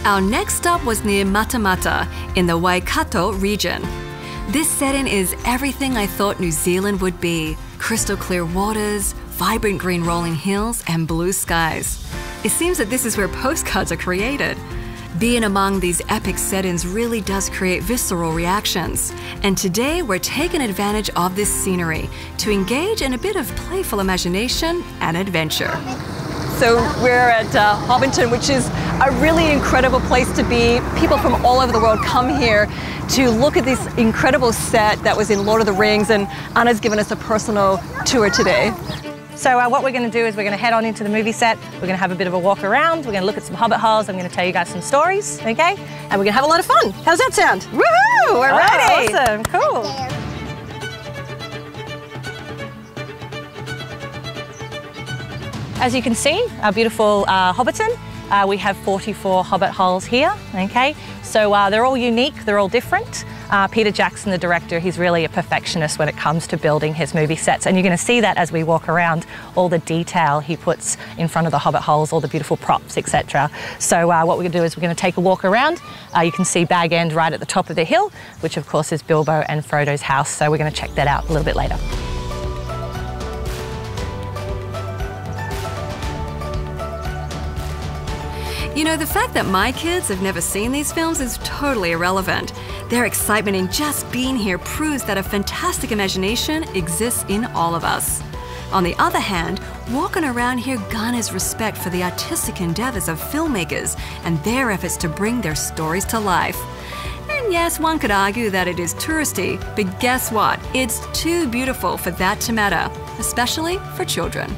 Our next stop was near Matamata in the Waikato region. This setting is everything I thought New Zealand would be. Crystal clear waters, vibrant green rolling hills, and blue skies. It seems that this is where postcards are created. Being among these epic settings really does create visceral reactions. And today we're taking advantage of this scenery to engage in a bit of playful imagination and adventure. So we're at Hobbiton, which is a really incredible place to be. People from all over the world come here to look at this incredible set that was in Lord of the Rings, and Anna's given us a personal tour today. So what we're going to do is we're going to head on into the movie set. We're going to have a bit of a walk around. We're going to look at some hobbit holes. I'm going to tell you guys some stories, okay? And we're going to have a lot of fun. How's that sound? Woohoo! We're ready! Awesome, cool. As you can see, our beautiful Hobbiton, we have 44 hobbit holes here, okay? So they're all unique, they're all different. Peter Jackson, the director, he's really a perfectionist when it comes to building his movie sets, and you're going to see that as we walk around, all the detail he puts in front of the hobbit holes, all the beautiful props, etc. So what we're going to do is we're going to take a walk around. You can see Bag End right at the top of the hill, which of course is Bilbo and Frodo's house, so we're going to check that out a little bit later. You know, the fact that my kids have never seen these films is totally irrelevant. Their excitement in just being here proves that a fantastic imagination exists in all of us. On the other hand, walking around here garners respect for the artistic endeavors of filmmakers and their efforts to bring their stories to life. And yes, one could argue that it is touristy, but guess what? It's too beautiful for that to matter, especially for children.